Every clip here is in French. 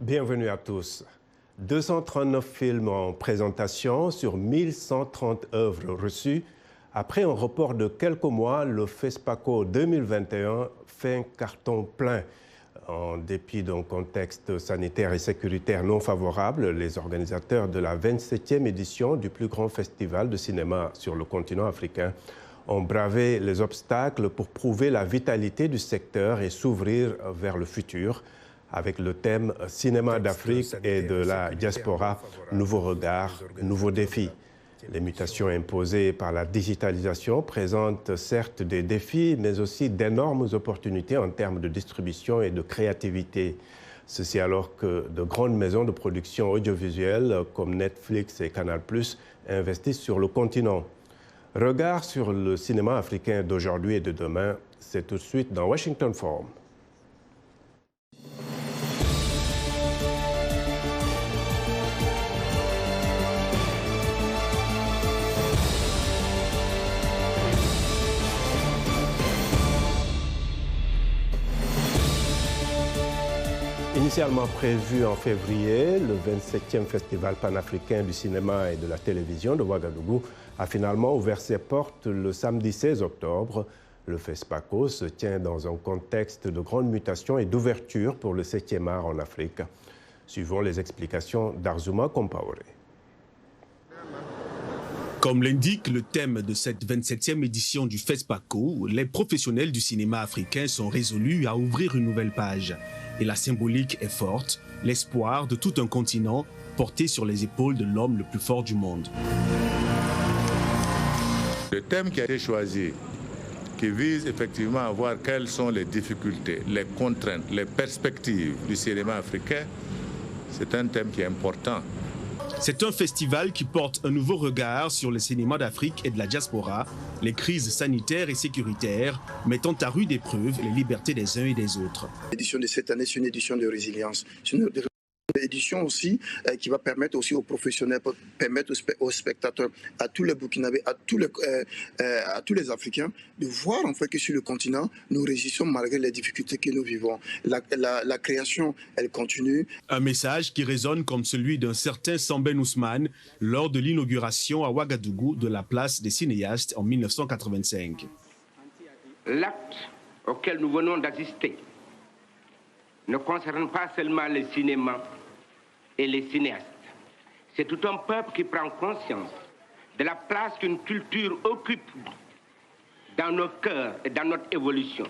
Bienvenue à tous. 239 films en présentation sur 1130 œuvres reçues. Après un report de quelques mois, le FESPACO 2021 fait un carton plein. En dépit d'un contexte sanitaire et sécuritaire non favorable, les organisateurs de la 27e édition du plus grand festival de cinéma sur le continent africain ont bravé les obstacles pour prouver la vitalité du secteur et s'ouvrir vers le futur. Avec le thème « Cinéma d'Afrique et de la diaspora, nouveaux regards, nouveaux défis ». Les mutations imposées par la digitalisation présentent certes des défis, mais aussi d'énormes opportunités en termes de distribution et de créativité. Ceci alors que de grandes maisons de production audiovisuelle comme Netflix et Canal+ investissent sur le continent. Regard sur le cinéma africain d'aujourd'hui et de demain, c'est tout de suite dans Washington Forum. Initialement prévu en février, le 27e Festival panafricain du cinéma et de la télévision de Ouagadougou a finalement ouvert ses portes le samedi 16 octobre. Le FESPACO se tient dans un contexte de grande mutation et d'ouverture pour le 7e art en Afrique. Suivons les explications d'Arzouma Compaoré. Comme l'indique le thème de cette 27e édition du FESPACO, les professionnels du cinéma africain sont résolus à ouvrir une nouvelle page. Et la symbolique est forte, l'espoir de tout un continent porté sur les épaules de l'homme le plus fort du monde. Le thème qui a été choisi, qui vise effectivement à voir quelles sont les difficultés, les contraintes, les perspectives du cinéma africain, c'est un thème qui est important. C'est un festival qui porte un nouveau regard sur le cinéma d'Afrique et de la diaspora. Les crises sanitaires et sécuritaires mettant à rude épreuve les libertés des uns et des autres. L'édition de cette année, c'est une édition de résilience. C'est une édition aussi qui va permettre aussi aux professionnels, permettre aux spectateurs, à tous les Burkinabés, à tous les Africains, de voir en fait que sur le continent, nous résistons malgré les difficultés que nous vivons. La création, elle continue. Un message qui résonne comme celui d'un certain Samben Ousmane lors de l'inauguration à Ouagadougou de la place des cinéastes en 1985. L'acte auquel nous venons d'assister ne concerne pas seulement le cinéma et les cinéastes. C'est tout un peuple qui prend conscience de la place qu'une culture occupe dans nos cœurs et dans notre évolution.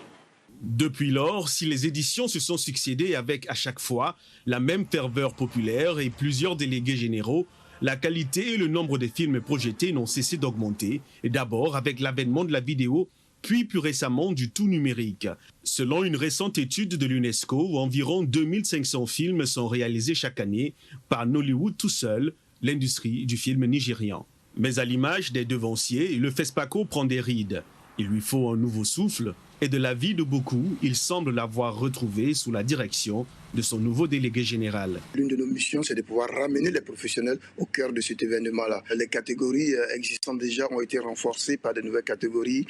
Depuis lors, si les éditions se sont succédées avec à chaque fois la même ferveur populaire et plusieurs délégués généraux, la qualité et le nombre de films projetés n'ont cessé d'augmenter, et d'abord avec l'avènement de la vidéo, puis plus récemment du tout numérique. Selon une récente étude de l'UNESCO, environ 2500 films sont réalisés chaque année par Nollywood tout seul, l'industrie du film nigérian. Mais à l'image des devanciers, le FESPACO prend des rides. Il lui faut un nouveau souffle, et de l'avis de beaucoup, il semble l'avoir retrouvé sous la direction de son nouveau délégué général. L'une de nos missions, c'est de pouvoir ramener les professionnels au cœur de cet événement-là. Les catégories existantes déjà ont été renforcées par de nouvelles catégories,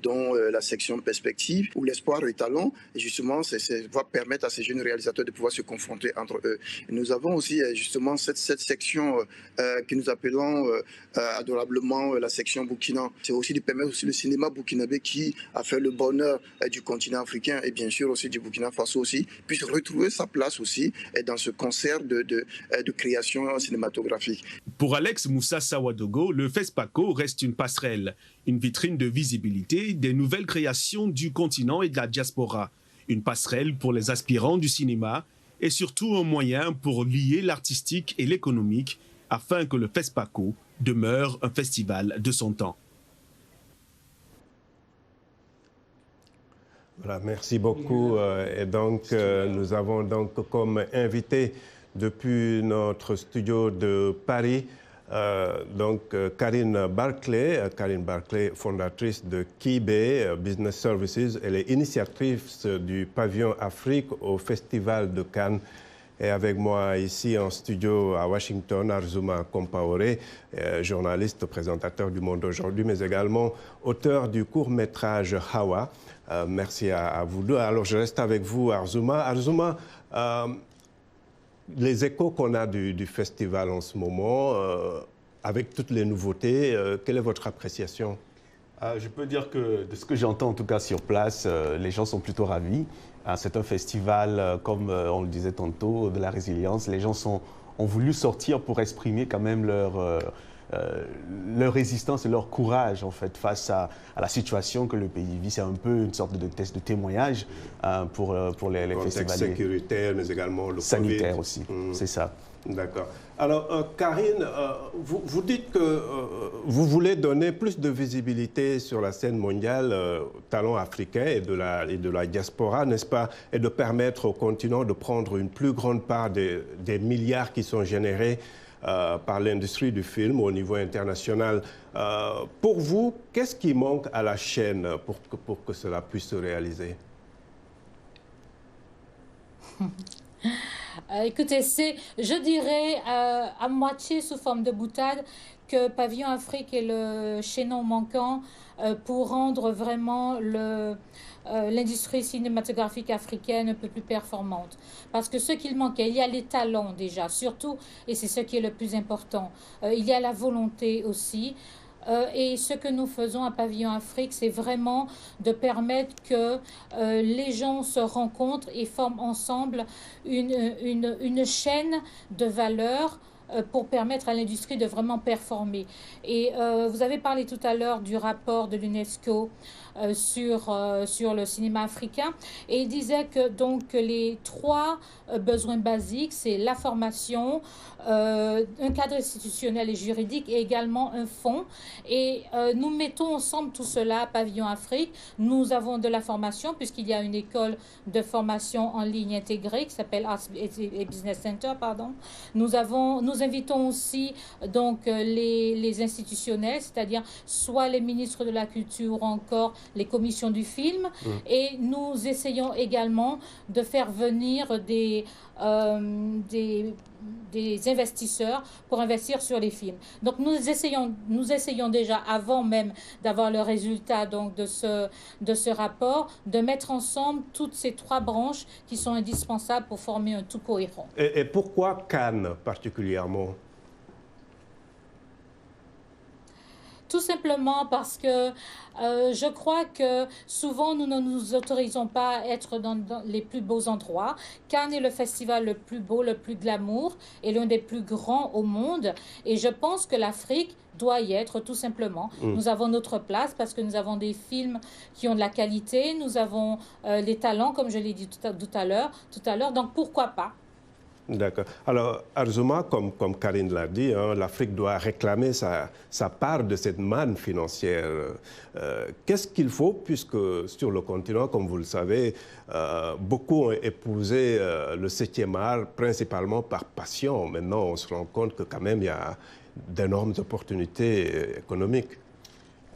dont la section perspective, où l'espoir est talent. Et justement, ça va permettre à ces jeunes réalisateurs de pouvoir se confronter entre eux. Et nous avons aussi justement cette section que nous appelons adorablement la section Burkina. C'est aussi de permettre aussi le cinéma burkinabé qui a fait le bonheur du continent africain et bien sûr aussi du Burkina Faso aussi, puisse retrouver sa place aussi dans ce concert de création cinématographique. Pour Alex Moussa Sawadogo, le FESPACO reste une passerelle, une vitrine de visibilité des nouvelles créations du continent et de la diaspora, une passerelle pour les aspirants du cinéma et surtout un moyen pour lier l'artistique et l'économique afin que le FESPACO demeure un festival de son temps. Voilà, merci beaucoup. Et donc, nous avons donc comme invité depuis notre studio de Paris, Karine Barclay. Karine Barclay, fondatrice de Kibé Business Services. Elle est initiatrice du pavillon Afrique au Festival de Cannes. Et avec moi ici en studio à Washington, Arzouma Compaoré, journaliste, présentateur du Monde aujourd'hui, mais également auteur du court-métrage Hawa. Merci à vous deux. Alors je reste avec vous, Arzouma. Arzouma, les échos qu'on a du festival en ce moment, avec toutes les nouveautés, quelle est votre appréciation? Je peux dire que de ce que j'entends en tout cas sur place, les gens sont plutôt ravis. C'est un festival, comme on le disait tantôt, de la résilience. Les gens ont voulu sortir pour exprimer quand même leur résistance et leur courage en fait face à la situation que le pays vit. C'est un peu une sorte de test de témoignage pour les festivaliers. Sécuritaire, mais également le sanitaire COVID. aussi, c'est ça. D'accord. Alors, Karine, vous dites que vous voulez donner plus de visibilité sur la scène mondiale talent africain et de la diaspora, n'est-ce pas? Et de permettre au continent de prendre une plus grande part des milliards qui sont générés par l'industrie du film au niveau international. Pour vous, qu'est-ce qui manque à la chaîne pour que cela puisse se réaliser? Écoutez, je dirais, à moitié sous forme de boutade, que Pavillon Afrique est le chaînon manquant pour rendre vraiment l'industrie cinématographique africaine un peu plus performante. Parce que ce qu'il manquait, il y a les talents déjà, surtout, et c'est ce qui est le plus important. Il y a la volonté aussi. Et ce que nous faisons à Pavillon Afrique, c'est vraiment de permettre que les gens se rencontrent et forment ensemble une chaîne de valeur pour permettre à l'industrie de vraiment performer. Et vous avez parlé tout à l'heure du rapport de l'UNESCO sur le cinéma africain, et il disait que donc les trois besoins basiques, c'est la formation, un cadre institutionnel et juridique et également un fonds. Et nous mettons ensemble tout cela à Pavillon Afrique. Nous avons de la formation puisqu'il y a une école de formation en ligne intégrée qui s'appelle Arts et Business Center, pardon. Nous invitons aussi donc les institutionnels, c'est-à-dire soit les ministres de la Culture ou encore les commissions du film. Et nous essayons également de faire venir des investisseurs pour investir sur les films. Donc nous essayons déjà, avant même d'avoir le résultat donc de ce rapport, de mettre ensemble toutes ces trois branches qui sont indispensables pour former un tout cohérent. Et pourquoi Cannes particulièrement? Tout simplement parce que je crois que souvent nous ne nous autorisons pas à être dans les plus beaux endroits. Cannes est le festival le plus beau, le plus glamour et l'un des plus grands au monde. Et je pense que l'Afrique doit y être tout simplement. Nous avons notre place parce que nous avons des films qui ont de la qualité, nous avons les talents comme je l'ai dit tout à l'heure. Donc pourquoi pas? D'accord. Alors, Arzouma, comme Karine l'a dit, hein, l'Afrique doit réclamer sa part de cette manne financière. Qu'est-ce qu'il faut, puisque sur le continent, comme vous le savez, beaucoup ont épousé le 7e art, principalement par passion. Maintenant, on se rend compte que quand même, il y a d'énormes opportunités économiques.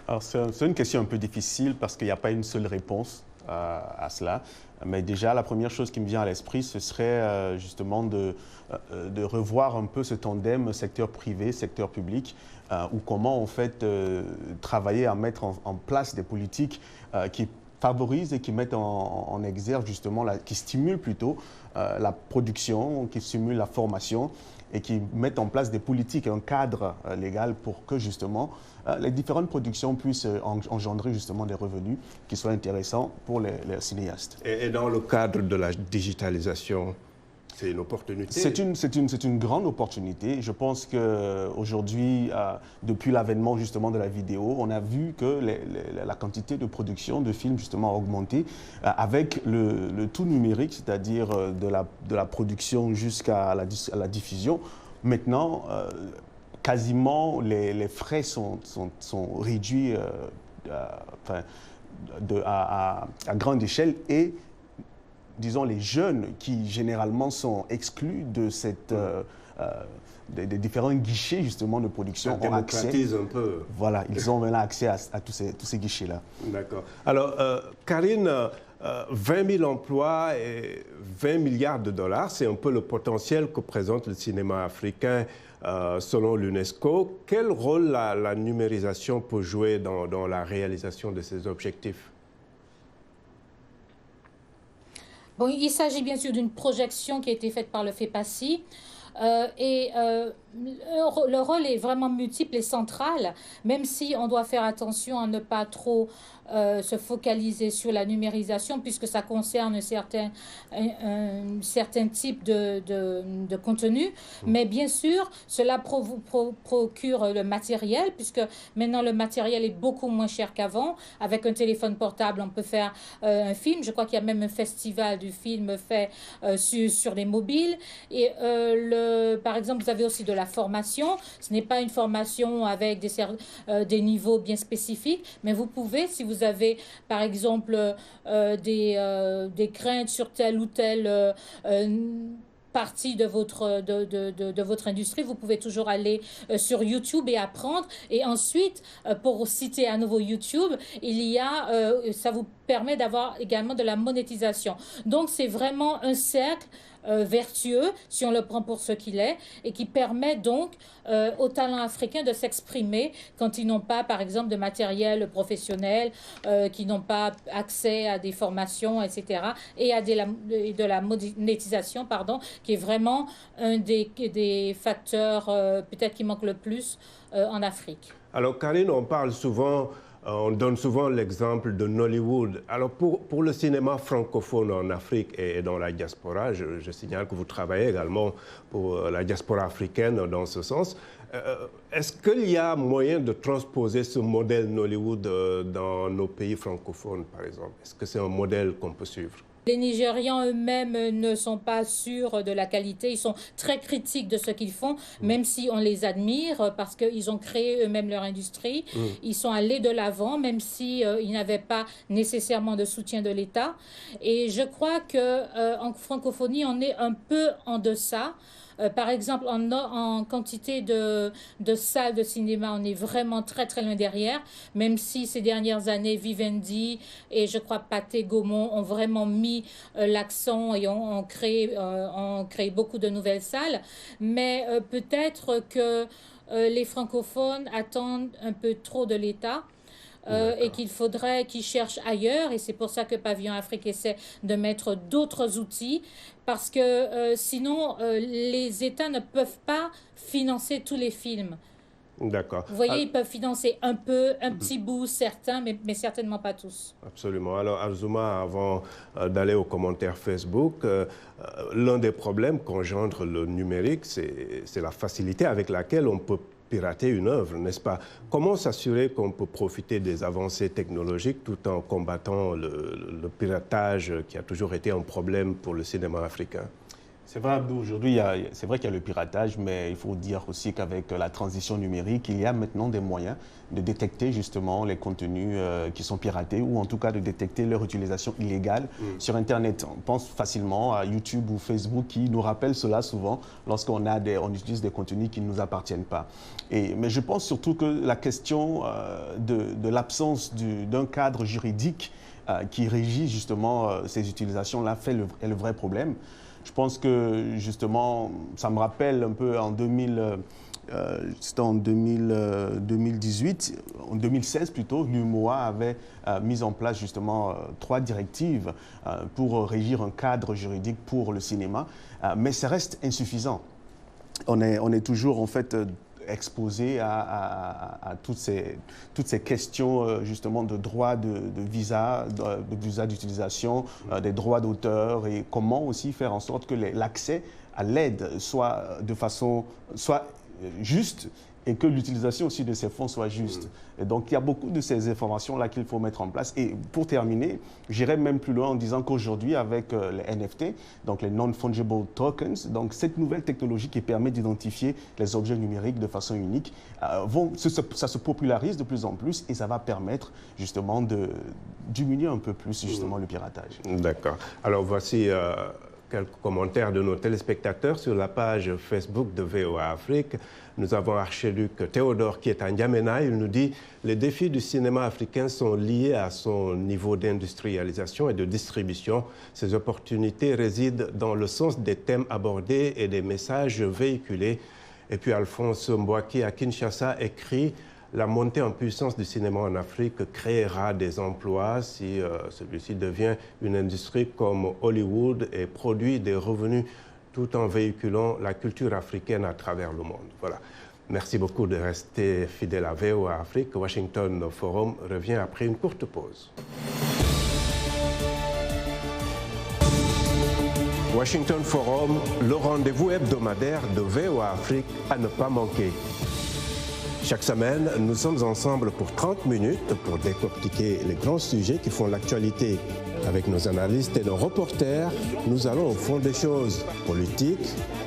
Alors, c'est une question un peu difficile parce qu'il n'y a pas une seule réponse à cela. Mais déjà, la première chose qui me vient à l'esprit, ce serait justement de revoir un peu ce tandem secteur privé, secteur public, ou comment en fait travailler à mettre en place des politiques qui favorisent et qui mettent en exergue justement, qui stimulent plutôt la production, qui stimulent la formation et qui mettent en place des politiques et un cadre légal pour que justement les différentes productions puissent engendrer justement des revenus qui soient intéressants pour les cinéastes. Et dans le cadre de la digitalisation, c'est une opportunité? C'est une grande opportunité. Je pense qu'aujourd'hui, depuis l'avènement justement de la vidéo, on a vu que la quantité de production de films justement a augmenté avec le tout numérique, c'est-à-dire de la production jusqu'à la diffusion. Maintenant, quasiment les frais sont réduits à grande échelle et disons, les jeunes qui généralement sont exclus de des différents guichets justement de production ont accès. Un peu. Voilà, ils ont maintenant accès à tous ces guichets-là. D'accord. Alors, Karine, 20 000 emplois et 20 milliards de dollars, c'est un peu le potentiel que présente le cinéma africain selon l'UNESCO. Quel rôle la numérisation peut jouer dans la réalisation de ces objectifs? Bon, il s'agit bien sûr d'une projection qui a été faite par le FEPACI. Le rôle est vraiment multiple et central, même si on doit faire attention à ne pas trop se focaliser sur la numérisation, puisque ça concerne un certain type de contenu. Mais bien sûr, cela procure le matériel, puisque maintenant le matériel est beaucoup moins cher qu'avant. Avec un téléphone portable, on peut faire un film. Je crois qu'il y a même un festival du film fait sur les mobiles. Et par exemple, vous avez aussi de la formation. Ce n'est pas une formation avec des niveaux bien spécifiques, mais vous pouvez, si vous avez par exemple des craintes sur telle ou telle partie de votre industrie, vous pouvez toujours aller sur YouTube et apprendre. Et ensuite, pour citer à nouveau YouTube, ça vous permet d'avoir également de la monétisation. Donc, c'est vraiment un cercle vertueux, si on le prend pour ce qu'il est, et qui permet donc aux talents africains de s'exprimer quand ils n'ont pas, par exemple, de matériel professionnel, qui n'ont pas accès à des formations, etc., et à de la monétisation, pardon, qui est vraiment un des facteurs peut-être qui manque le plus en Afrique. Alors, Karine, on donne souvent l'exemple de Nollywood. Alors, pour le cinéma francophone en Afrique et dans la diaspora, je signale que vous travaillez également pour la diaspora africaine dans ce sens. Est-ce qu'il y a moyen de transposer ce modèle Nollywood dans nos pays francophones, par exemple? Est-ce que c'est un modèle qu'on peut suivre? Les Nigérians eux-mêmes ne sont pas sûrs de la qualité. Ils sont très critiques de ce qu'ils font, même si on les admire parce qu'ils ont créé eux-mêmes leur industrie. Ils sont allés de l'avant, même si ils n'avaient pas nécessairement de soutien de l'État. Et je crois qu'en francophonie, on est un peu en deçà. Par exemple, en quantité de salles de cinéma, on est vraiment très, très loin derrière, même si ces dernières années, Vivendi et je crois Pathé Gaumont ont vraiment mis l'accent et ont créé beaucoup de nouvelles salles. Mais peut-être que les francophones attendent un peu trop de l'État. Et qu'il faudrait qu'ils cherchent ailleurs. Et c'est pour ça que Pavillon Afrique essaie de mettre d'autres outils, parce que sinon, les États ne peuvent pas financer tous les films. D'accord. Vous voyez, ils peuvent financer un petit bout, certains, mais certainement pas tous. Absolument. Alors, Azuma, avant d'aller aux commentaires Facebook, l'un des problèmes qu'engendre le numérique, c'est la facilité avec laquelle on peut pirater une œuvre, n'est-ce pas? Comment s'assurer qu'on peut profiter des avancées technologiques tout en combattant le piratage qui a toujours été un problème pour le cinéma africain? C'est vrai, Abdou, aujourd'hui, c'est vrai qu'il y a le piratage, mais il faut dire aussi qu'avec la transition numérique, il y a maintenant des moyens de détecter justement les contenus qui sont piratés, ou en tout cas de détecter leur utilisation illégale sur Internet. On pense facilement à YouTube ou Facebook qui nous rappellent cela souvent lorsqu'on utilise des contenus qui ne nous appartiennent pas. Mais je pense surtout que la question de l'absence d'un cadre juridique qui régit justement ces utilisations-là est le vrai problème. Je pense que, justement, ça me rappelle un peu c'était en 2018, en 2016 plutôt, l'UMOA avait mis en place justement 3 directives pour régir un cadre juridique pour le cinéma, mais ça reste insuffisant. On est toujours, en fait, exposé à toutes ces questions justement de droits de visa d'utilisation, des droits d'auteur, et comment aussi faire en sorte que l'accès à l'aide soit juste, et que l'utilisation aussi de ces fonds soit juste. Et donc, il y a beaucoup de ces informations-là qu'il faut mettre en place. Et pour terminer, j'irai même plus loin en disant qu'aujourd'hui, avec les NFT, donc les Non-Fungible Tokens, donc cette nouvelle technologie qui permet d'identifier les objets numériques de façon unique, ça se popularise de plus en plus, et ça va permettre justement de diminuer un peu plus justement le piratage. D'accord. Alors, voici quelques commentaires de nos téléspectateurs sur la page Facebook de VOA Afrique. Nous avons Archiduc Théodore qui est à N'Djamena. Il nous dit « Les défis du cinéma africain sont liés à son niveau d'industrialisation et de distribution. Ces opportunités résident dans le sens des thèmes abordés et des messages véhiculés. » Et puis Alphonse Mbouaki à Kinshasa écrit la montée en puissance du cinéma en Afrique créera des emplois si celui-ci devient une industrie comme Hollywood et produit des revenus tout en véhiculant la culture africaine à travers le monde. Voilà. Merci beaucoup de rester fidèle à VOA Afrique. Washington Forum revient après une courte pause. Washington Forum, le rendez-vous hebdomadaire de VOA Afrique à ne pas manquer. Chaque semaine, nous sommes ensemble pour 30 minutes pour décortiquer les grands sujets qui font l'actualité. Avec nos analystes et nos reporters, nous allons au fond des choses. Politique,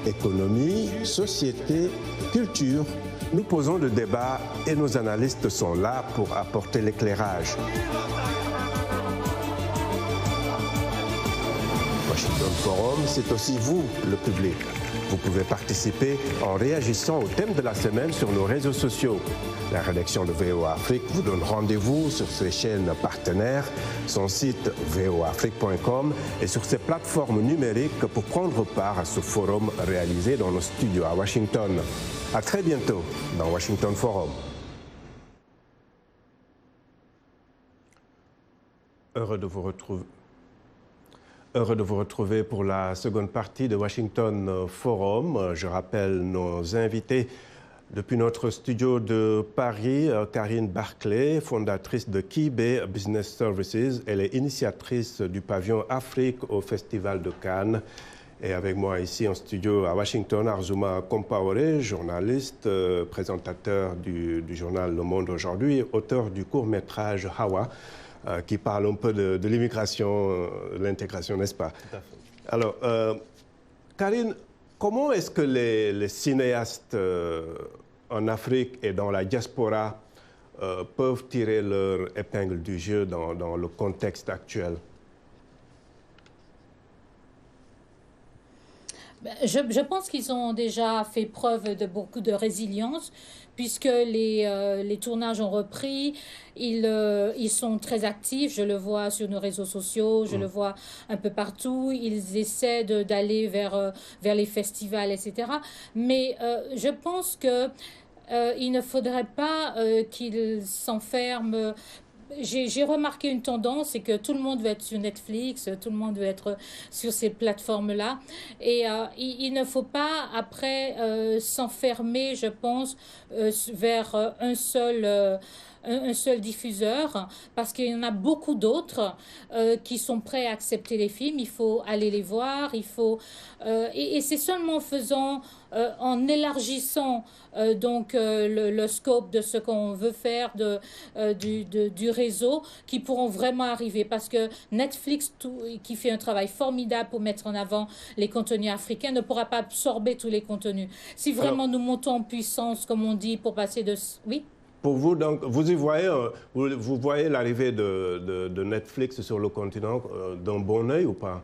économie, société, culture. Nous posons le débat et nos analystes sont là pour apporter l'éclairage. Washington Forum, c'est aussi vous, le public. Vous pouvez participer en réagissant au thème de la semaine sur nos réseaux sociaux. La rédaction de VOA Afrique vous donne rendez-vous sur ses chaînes partenaires, son site voafrique.com et sur ses plateformes numériques pour prendre part à ce forum réalisé dans nos studios à Washington. À très bientôt dans Washington Forum. Heureux de vous retrouver pour la seconde partie de Washington Forum. Je rappelle nos invités depuis notre studio de Paris, Karine Barclay, fondatrice de Kibé Business Services. Elle est initiatrice du pavillon Afrique au Festival de Cannes. Et avec moi ici en studio à Washington, Arzouma Compaoré, journaliste, présentateur du journal Le Monde aujourd'hui, auteur du court-métrage Hawa, qui parle un peu de l'immigration, de l'intégration, n'est-ce pas? Tout à fait. Alors, Karine, comment est-ce que les cinéastes en Afrique et dans la diaspora peuvent tirer leur épingle du jeu dans le contexte actuel? Je pense qu'ils ont déjà fait preuve de beaucoup de résilience puisque les tournages ont repris. Ils sont très actifs, je le vois sur nos réseaux sociaux, je le vois un peu partout. Ils essaient d'aller vers les festivals, etc. Mais je pense que il ne faudrait pas qu'ils s'enferment. J'ai remarqué une tendance, c'est que tout le monde veut être sur Netflix, tout le monde veut être sur ces plateformes-là. Et il ne faut pas, après, s'enfermer, je pense, vers un seul diffuseur, parce qu'il y en a beaucoup d'autres qui sont prêts à accepter les films. Il faut aller les voir, et c'est seulement en élargissant le scope de ce qu'on veut faire du réseau qui pourront vraiment arriver, parce que Netflix qui fait un travail formidable pour mettre en avant les contenus africains ne pourra pas absorber tous les contenus. Si vraiment nous montons en puissance, comme on dit, pour passer de... Oui. Pour vous, donc, vous voyez l'arrivée de Netflix sur le continent d'un bon œil ou pas?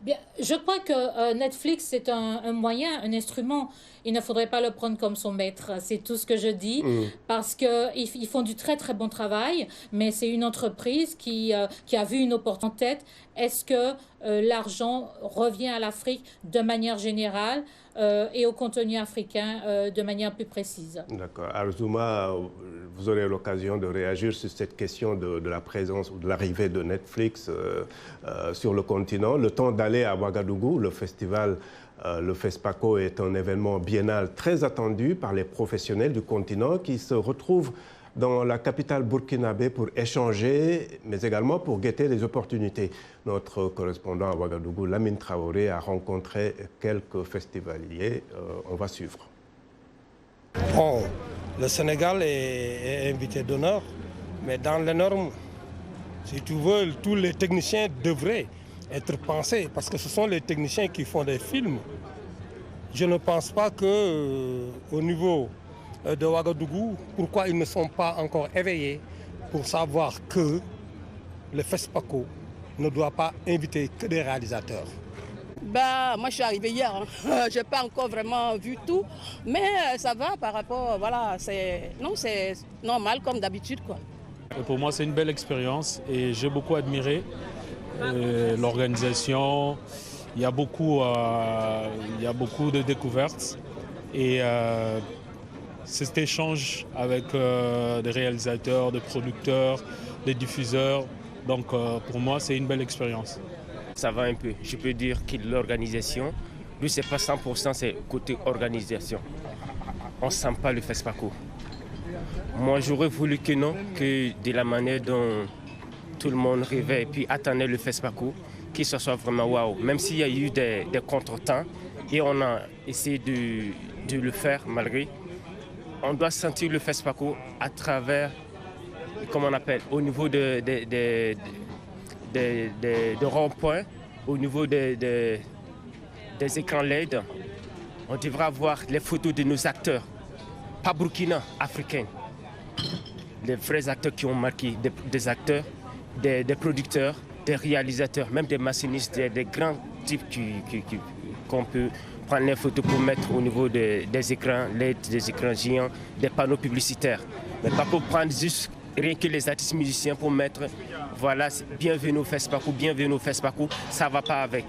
Bien, je crois que Netflix, c'est un moyen, un instrument. Il ne faudrait pas le prendre comme son maître. C'est tout ce que je dis. Parce qu'ils font du très, très bon travail. Mais c'est une entreprise qui a vu une opportunité en tête. Est-ce que l'argent revient à l'Afrique de manière générale et au contenu africain de manière plus précise? D'accord. Arzouma, vous aurez l'occasion de réagir sur cette question de la présence ou de l'arrivée de Netflix sur le continent. Le temps d'aller à Ouagadougou, le festival, le FESPACO est un événement biennal très attendu par les professionnels du continent qui se retrouvent dans la capitale burkinabé pour échanger, mais également pour guetter les opportunités. Notre correspondant à Ouagadougou, Lamine Traoré, a rencontré quelques festivaliers. On va suivre. Bon, le Sénégal est invité d'honneur, mais dans les normes, si tu veux, tous les techniciens devraient être pensés, parce que ce sont les techniciens qui font des films. Je ne pense pas qu'au niveau de Ouagadougou, pourquoi ils ne sont pas encore éveillés pour savoir que le FESPACO ne doit pas inviter que des réalisateurs. Moi je suis arrivée hier, je n'ai pas encore vraiment vu tout, mais ça va par rapport, voilà, c'est normal comme d'habitude, quoi. Pour moi c'est une belle expérience et j'ai beaucoup admiré l'organisation. Il y a beaucoup de découvertes Et cet échange avec des réalisateurs, des producteurs, des diffuseurs, donc pour moi, c'est une belle expérience. Ça va un peu. Je peux dire que l'organisation, lui, c'est pas 100%, c'est côté organisation. On ne sent pas le FESPACO. Moi, j'aurais voulu que non, que de la manière dont tout le monde rêvait et puis attendait le FESPACO, que ce soit vraiment waouh. Même s'il y a eu des contretemps et on a essayé de le faire malgré, on doit sentir le FESPACO à travers, comment on appelle, au niveau de ronds-points, au niveau des écrans LED. On devra voir les photos de nos acteurs, pas burkinabés, africains. Les vrais acteurs qui ont marqué, des acteurs, des producteurs, des réalisateurs, même des machinistes, des grands types qu'on peut prendre les photos pour mettre au niveau des écrans LED, des écrans géants, des panneaux publicitaires. Mais pas pour prendre juste rien que les artistes musiciens pour mettre, voilà, bienvenue au FESPACO, bienvenue au FESPACO, ça ne va pas avec.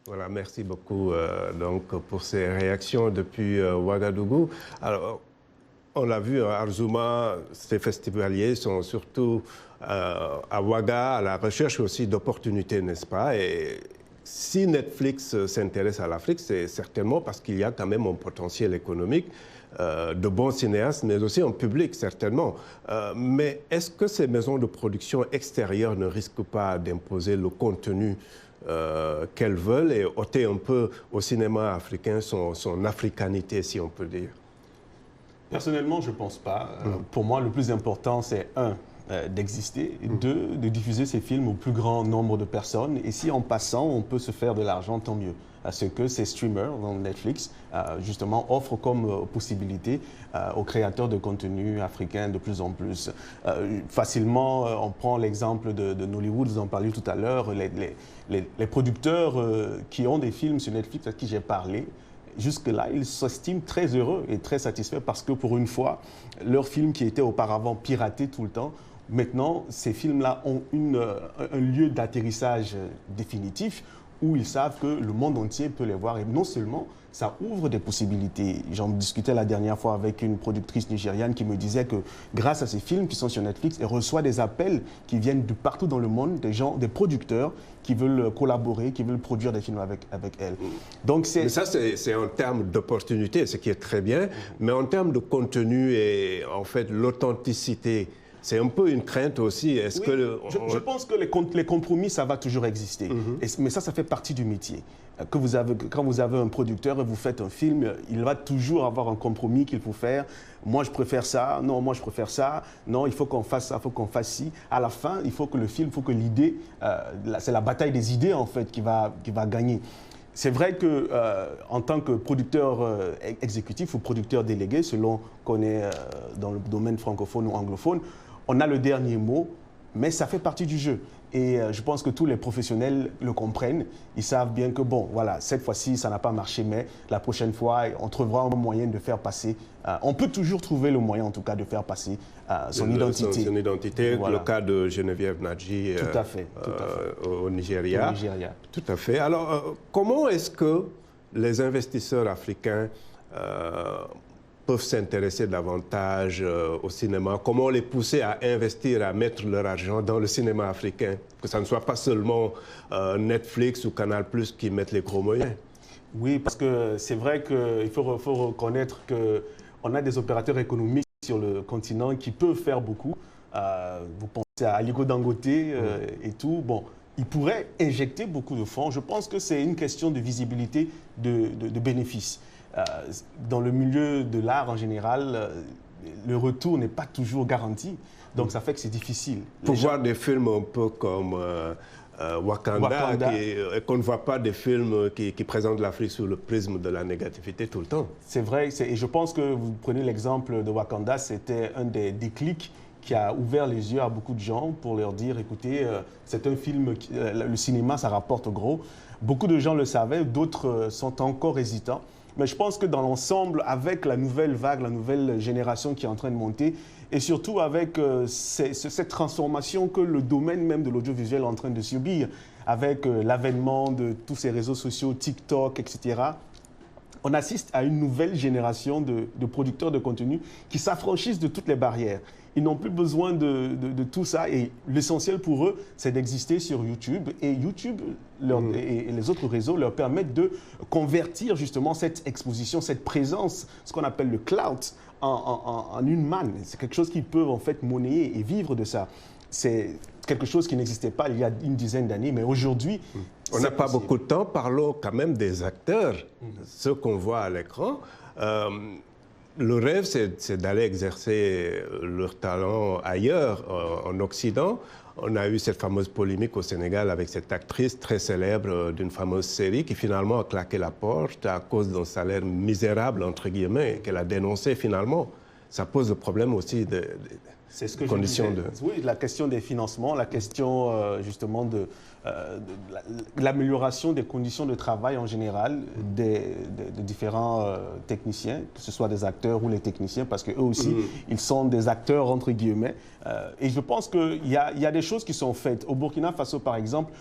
Voilà, merci beaucoup donc, pour ces réactions depuis Ouagadougou. Alors, on l'a vu, Arzouma, ces festivaliers sont surtout à Ouaga, à la recherche aussi d'opportunités, n'est-ce pas? Et si Netflix s'intéresse à l'Afrique, c'est certainement parce qu'il y a quand même un potentiel économique, de bons cinéastes, mais aussi en public, certainement. Mais est-ce que ces maisons de production extérieures ne risquent pas d'imposer le contenu qu'elles veulent et ôter un peu au cinéma africain son africanité, si on peut dire? Personnellement, je ne pense pas. Pour moi, le plus important, c'est d'exister, de diffuser ces films au plus grand nombre de personnes. Et si en passant, on peut se faire de l'argent, tant mieux. Ce que ces streamers, donc Netflix, justement, offrent comme possibilité aux créateurs de contenu africains de plus en plus. Facilement, on prend l'exemple de Nollywood, vous en parliez tout à l'heure, les producteurs qui ont des films sur Netflix à qui j'ai parlé, jusque-là, ils s'estiment très heureux et très satisfaits parce que pour une fois, leurs films qui étaient auparavant piratés tout le temps, maintenant, ces films-là ont un lieu d'atterrissage définitif où ils savent que le monde entier peut les voir. Et non seulement, ça ouvre des possibilités. J'en discutais la dernière fois avec une productrice nigériane qui me disait que grâce à ces films qui sont sur Netflix, elle reçoit des appels qui viennent de partout dans le monde, des producteurs qui veulent collaborer, qui veulent produire des films avec elle. Donc mais ça, c'est en termes d'opportunité, ce qui est très bien. Mais en termes de contenu et en fait l'authenticité, c'est un peu une crainte aussi. Est-ce que je pense que les compromis, ça va toujours exister. Mais ça fait partie du métier. Quand vous avez un producteur et vous faites un film, il va toujours avoir un compromis qu'il faut faire. Moi, je préfère ça. Non, moi, je préfère ça. Non, il faut qu'on fasse ça, il faut qu'on fasse ci. À la fin, il faut que le film, il faut que l'idée, c'est la bataille des idées, en fait, qui va gagner. C'est vrai qu'en tant que producteur exécutif ou producteur délégué, selon qu'on est dans le domaine francophone ou anglophone, on a le dernier mot, mais ça fait partie du jeu. Et je pense que tous les professionnels le comprennent. Ils savent bien que, bon, voilà, cette fois-ci, ça n'a pas marché, mais la prochaine fois, on trouvera un moyen de faire passer. On peut toujours trouver le moyen, en tout cas, de faire passer son identité. Son identité, voilà. Le cas de Geneviève Nadji tout à fait. Au Nigeria. Tout à fait. Alors, comment est-ce que les investisseurs africains peuvent s'intéresser davantage au cinéma? Comment les pousser à investir, à mettre leur argent dans le cinéma africain? Que ça ne soit pas seulement Netflix ou Canal+ qui mettent les gros moyens. Oui, parce que c'est vrai qu'il faut reconnaître qu'on a des opérateurs économiques sur le continent qui peuvent faire beaucoup. Vous pensez à Aliko Dangote et tout. Bon, ils pourraient injecter beaucoup de fonds. Je pense que c'est une question de visibilité, de bénéfices. Dans le milieu de l'art en général, le retour n'est pas toujours garanti. Donc ça fait que c'est difficile. Pour voir des films un peu comme Wakanda. Qu'on ne voit pas des films qui présentent l'Afrique sous le prisme de la négativité tout le temps. C'est vrai, et je pense que vous prenez l'exemple de Wakanda, c'était un des déclics qui a ouvert les yeux à beaucoup de gens pour leur dire, écoutez, c'est un film, le cinéma, ça rapporte gros. Beaucoup de gens le savaient, d'autres sont encore hésitants. Mais je pense que dans l'ensemble, avec la nouvelle vague, la nouvelle génération qui est en train de monter, et surtout avec cette transformation que le domaine même de l'audiovisuel est en train de subir, avec l'avènement de tous ces réseaux sociaux, TikTok, etc., on assiste à une nouvelle génération de producteurs de contenu qui s'affranchissent de toutes les barrières. Ils n'ont plus besoin de tout ça et l'essentiel pour eux, c'est d'exister sur YouTube. Et YouTube et les autres réseaux leur permettent de convertir justement cette exposition, cette présence, ce qu'on appelle le clout, en une manne. C'est quelque chose qu'ils peuvent en fait monnayer et vivre de ça. C'est quelque chose qui n'existait pas il y a une dizaine d'années, mais aujourd'hui, on n'a pas beaucoup de temps. Parlons quand même des acteurs, ceux qu'on voit à l'écran. Le rêve, c'est d'aller exercer leur talent ailleurs, en Occident. On a eu cette fameuse polémique au Sénégal avec cette actrice très célèbre d'une fameuse série qui finalement a claqué la porte à cause d'un salaire misérable, entre guillemets, qu'elle a dénoncé finalement. Ça pose le problème aussi de conditions de... Oui, la question des financements, la question justement de l'amélioration des conditions de travail en général des différents techniciens, que ce soit des acteurs ou les techniciens, parce qu'eux aussi, ils sont des acteurs entre guillemets. Et je pense qu'il y a des choses qui sont faites. Au Burkina Faso, par exemple,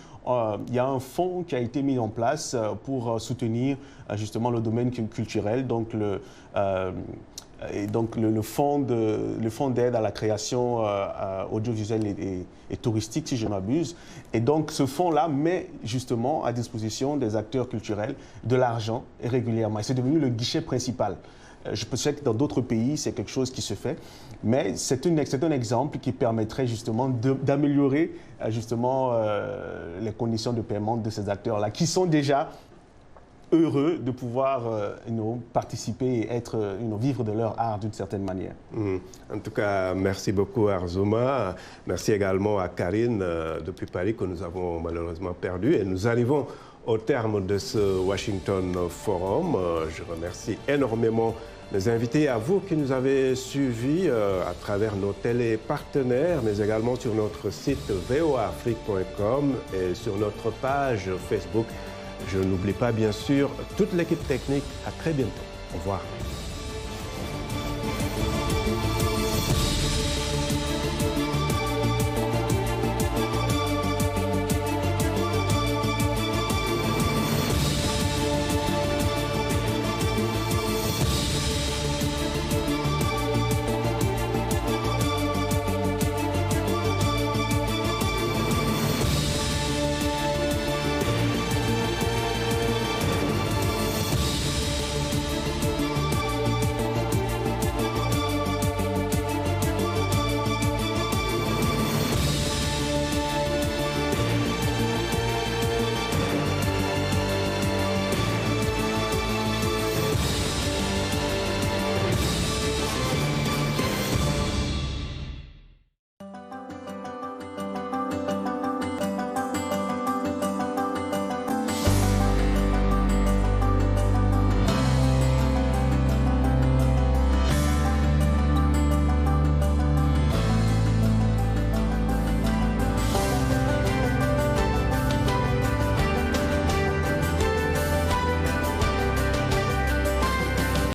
il y a un fonds qui a été mis en place pour soutenir justement le domaine culturel, donc le fonds d'aide à la création audiovisuelle et touristique, si je ne m'abuse. Et donc, ce fonds-là met justement à disposition des acteurs culturels de l'argent régulièrement. Et c'est devenu le guichet principal. Je sais que dans d'autres pays, c'est quelque chose qui se fait, mais c'est un exemple qui permettrait justement d'améliorer justement les conditions de paiement de ces acteurs-là, qui sont déjà heureux de pouvoir participer et vivre de leur art d'une certaine manière. En tout cas, merci beaucoup Arzouma. Merci également à Karine depuis Paris que nous avons malheureusement perdu. Et nous arrivons au terme de ce Washington Forum. Je remercie énormément les invités, à vous qui nous avez suivis à travers nos télépartenaires, mais également sur notre site voaafrique.com et sur notre page Facebook. Je n'oublie pas, bien sûr, toute l'équipe technique. À très bientôt. Au revoir.